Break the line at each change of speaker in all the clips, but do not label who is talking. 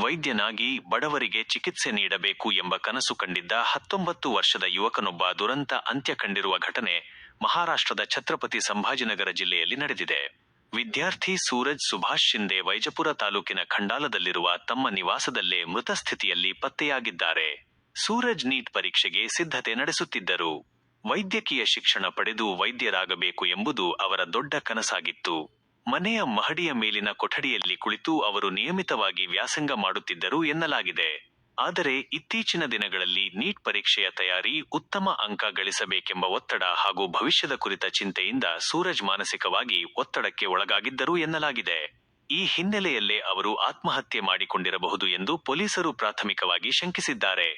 ವೈದ್ಯನಾಗಿ ಬಡವರಿಗೆ ಚಿಕಿತ್ಸೆ ನೀಡಬೇಕು ಎಂಬ ಕನಸು ಕಂಡಿದ್ದ 19 ವರ್ಷದ ಯುವಕನೊಬ್ಬ ದುರಂತ ಅಂತ್ಯ ಕಂಡಿರುವ ಘಟನೆ ಮಹಾರಾಷ್ಟ್ರದ ಛತ್ರಪತಿ ಸಂಭಾಜಿನಗರ ಜಿಲ್ಲೆಯಲ್ಲಿ ನಡೆದಿದೆ. ವಿದ್ಯಾರ್ಥಿ ಸೂರಜ್ ಸುಭಾಷ್ ಶಿಂದೆ ವೈಜಪುರ ತಾಲೂಕಿನ ಖಂಡಾಲದಲ್ಲಿರುವ ತಮ್ಮ ನಿವಾಸದಲ್ಲೇ ಮೃತ ಸ್ಥಿತಿಯಲ್ಲಿ ಪತ್ತೆಯಾಗಿದ್ದಾರೆ. ಸೂರಜ್ ನೀಟ್ ಪರೀಕ್ಷೆಗೆ ಸಿದ್ಧತೆ ನಡೆಸುತ್ತಿದ್ದರು. ವೈದ್ಯಕೀಯ ಶಿಕ್ಷಣ ಪಡೆದು ವೈದ್ಯರಾಗಬೇಕು ಎಂಬುದು ಅವರ ದೊಡ್ಡ ಕನಸಾಗಿತ್ತು. ಮನೆಯ ಮಹಡಿಯ ಮೇಲಿನ ಕೊಠಡಿಯಲ್ಲಿ ಕುಳಿತು ಅವರು ನಿಯಮಿತವಾಗಿ ವ್ಯಾಸಂಗ ಮಾಡುತ್ತಿದ್ದರು ಎನ್ನಲಾಗಿದೆ. ಆದರೆ ಇತ್ತೀಚಿನ ದಿನಗಳಲ್ಲಿ ನೀಟ್ ಪರೀಕ್ಷೆಯ ತಯಾರಿ, ಉತ್ತಮ ಅಂಕ ಗಳಿಸಬೇಕೆಂಬ ಒತ್ತಡ ಹಾಗೂ ಭವಿಷ್ಯದ ಕುರಿತ ಚಿಂತೆಯಿಂದ ಸೂರಜ್ ಮಾನಸಿಕವಾಗಿ ಒತ್ತಡಕ್ಕೆ ಒಳಗಾಗಿದ್ದರು ಎನ್ನಲಾಗಿದೆ. ಈ ಹಿನ್ನೆಲೆಯಲ್ಲೇ ಅವರು ಆತ್ಮಹತ್ಯೆ ಮಾಡಿಕೊಂಡಿರಬಹುದು ಎಂದು ಪೊಲೀಸರು ಪ್ರಾಥಮಿಕವಾಗಿ ಶಂಕಿಸಿದ್ದಾರೆ.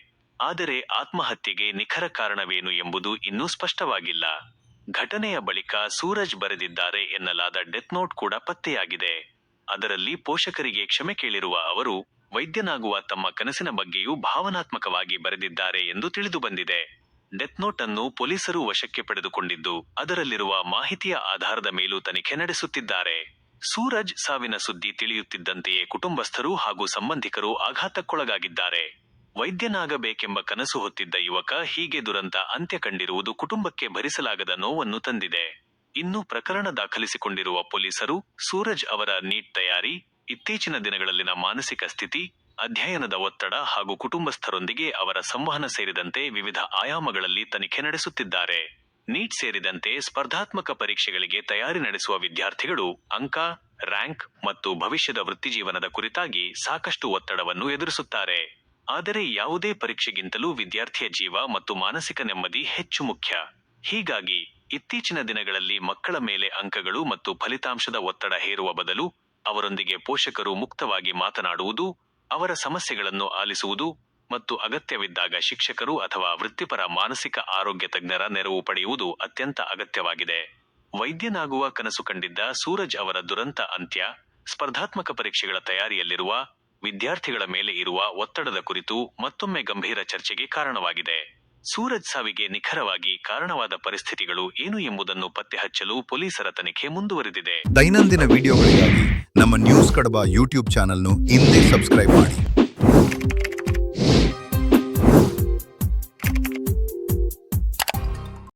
ಆದರೆ ಆತ್ಮಹತ್ಯೆಗೆ ನಿಖರ ಕಾರಣವೇನು ಎಂಬುದು ಇನ್ನೂ ಸ್ಪಷ್ಟವಾಗಿಲ್ಲ. ಘಟನೆಯ ಬಳಿಕ ಸೂರಜ್ ಬರೆದಿದ್ದಾರೆ ಎನ್ನಲಾದ ಡೆತ್ ನೋಟ್ ಕೂಡ ಪತ್ತೆಯಾಗಿದೆ. ಅದರಲ್ಲಿ ಪೋಷಕರಿಗೆ ಕ್ಷಮೆ ಕೇಳಿರುವ ಅವರು, ವೈದ್ಯನಾಗುವ ತಮ್ಮ ಕನಸಿನ ಬಗ್ಗೆಯೂ ಭಾವನಾತ್ಮಕವಾಗಿ ಬರೆದಿದ್ದಾರೆ ಎಂದು ತಿಳಿದುಬಂದಿದೆ. ಡೆತ್ ನೋಟ್ ಅನ್ನು ಪೊಲೀಸರು ವಶಕ್ಕೆ ಪಡೆದುಕೊಂಡಿದ್ದು, ಅದರಲ್ಲಿರುವ ಮಾಹಿತಿಯ ಆಧಾರದ ಮೇಲೂ ತನಿಖೆ ನಡೆಸುತ್ತಿದ್ದಾರೆ. ಸೂರಜ್ ಸಾವಿನ ಸುದ್ದಿ ತಿಳಿಯುತ್ತಿದ್ದಂತೆಯೇ ಕುಟುಂಬಸ್ಥರು ಹಾಗೂ ಸಂಬಂಧಿಕರು ಆಘಾತಕ್ಕೊಳಗಾಗಿದ್ದಾರೆ. ವೈದ್ಯನಾಗಬೇಕೆಂಬ ಕನಸು ಹೊತ್ತಿದ್ದ ಯುವಕ ಹೀಗೆ ದುರಂತ ಅಂತ್ಯ ಕಂಡಿರುವುದು ಕುಟುಂಬಕ್ಕೆ ಭರಿಸಲಾಗದ ನೋವನ್ನು ತಂದಿದೆ. ಇನ್ನು ಪ್ರಕರಣ ದಾಖಲಿಸಿಕೊಂಡಿರುವ ಪೊಲೀಸರು, ಸೂರಜ್ ಅವರ ನೀಟ್ ತಯಾರಿ, ಇತ್ತೀಚಿನ ದಿನಗಳಲ್ಲಿನ ಮಾನಸಿಕ ಸ್ಥಿತಿ, ಅಧ್ಯಯನದ ಒತ್ತಡ ಹಾಗೂ ಕುಟುಂಬಸ್ಥರೊಂದಿಗೆ ಅವರ ಸಂವಹನ ಸೇರಿದಂತೆ ವಿವಿಧ ಆಯಾಮಗಳಲ್ಲಿ ತನಿಖೆ ನಡೆಸುತ್ತಿದ್ದಾರೆ. ನೀಟ್ ಸೇರಿದಂತೆ ಸ್ಪರ್ಧಾತ್ಮಕ ಪರೀಕ್ಷೆಗಳಿಗೆ ತಯಾರಿ ನಡೆಸುವ ವಿದ್ಯಾರ್ಥಿಗಳು ಅಂಕ, ರ್ಯಾಂಕ್ ಮತ್ತು ಭವಿಷ್ಯದ ವೃತ್ತಿಜೀವನದ ಕುರಿತಾಗಿ ಸಾಕಷ್ಟು ಒತ್ತಡವನ್ನು ಎದುರಿಸುತ್ತಾರೆ. ಆದರೆ ಯಾವುದೇ ಪರೀಕ್ಷೆಗಿಂತಲೂ ವಿದ್ಯಾರ್ಥಿಯ ಜೀವ ಮತ್ತು ಮಾನಸಿಕ ನೆಮ್ಮದಿ ಹೆಚ್ಚು ಮುಖ್ಯ. ಹೀಗಾಗಿ ಇತ್ತೀಚಿನ ದಿನಗಳಲ್ಲಿ ಮಕ್ಕಳ ಮೇಲೆ ಅಂಕಗಳು ಮತ್ತು ಫಲಿತಾಂಶದ ಒತ್ತಡ ಹೇರುವ ಬದಲು ಅವರೊಂದಿಗೆ ಪೋಷಕರು ಮುಕ್ತವಾಗಿ ಮಾತನಾಡುವುದು, ಅವರ ಸಮಸ್ಯೆಗಳನ್ನು ಆಲಿಸುವುದು ಮತ್ತು ಅಗತ್ಯವಿದ್ದಾಗ ಶಿಕ್ಷಕರು ಅಥವಾ ವೃತ್ತಿಪರ ಮಾನಸಿಕ ಆರೋಗ್ಯ ತಜ್ಞರ ನೆರವು ಪಡೆಯುವುದು ಅತ್ಯಂತ ಅಗತ್ಯವಾಗಿದೆ. ವೈದ್ಯನಾಗುವ ಕನಸು ಕಂಡಿದ್ದ ಸೂರಜ್ ಅವರ ದುರಂತ ಅಂತ್ಯ, ಸ್ಪರ್ಧಾತ್ಮಕ ಪರೀಕ್ಷೆಗಳ ತಯಾರಿಯಲ್ಲಿರುವ ವಿದ್ಯಾರ್ಥಿಗಳ ಮೇಲೆ ಇರುವ ಒತ್ತಡದ ಕುರಿತು ಮತ್ತೊಮ್ಮೆ ಗಂಭೀರ ಚರ್ಚೆಗೆ ಕಾರಣವಾಗಿದೆ. ಸೂರಜ್ ಸಾವಿಗೆ ನಿಖರವಾಗಿ ಕಾರಣವಾದ ಪರಿಸ್ಥಿತಿಗಳು ಏನು ಎಂಬುದನ್ನು ಪತ್ತೆ ಹಚ್ಚಲು ಪೊಲೀಸರ ತನಿಖೆ ಮುಂದುವರೆದಿದೆ.
ದೈನಂದಿನ ವಿಡಿಯೋಗಳಿಗಾಗಿ ನಮ್ಮ ನ್ಯೂಸ್ ಕಡಬ ಯೂಟ್ಯೂಬ್ ಚಾನೆಲ್ను ಇಂದೇ ಸಬ್ಸ್ಕ್ರೈಬ್ ಮಾಡಿ.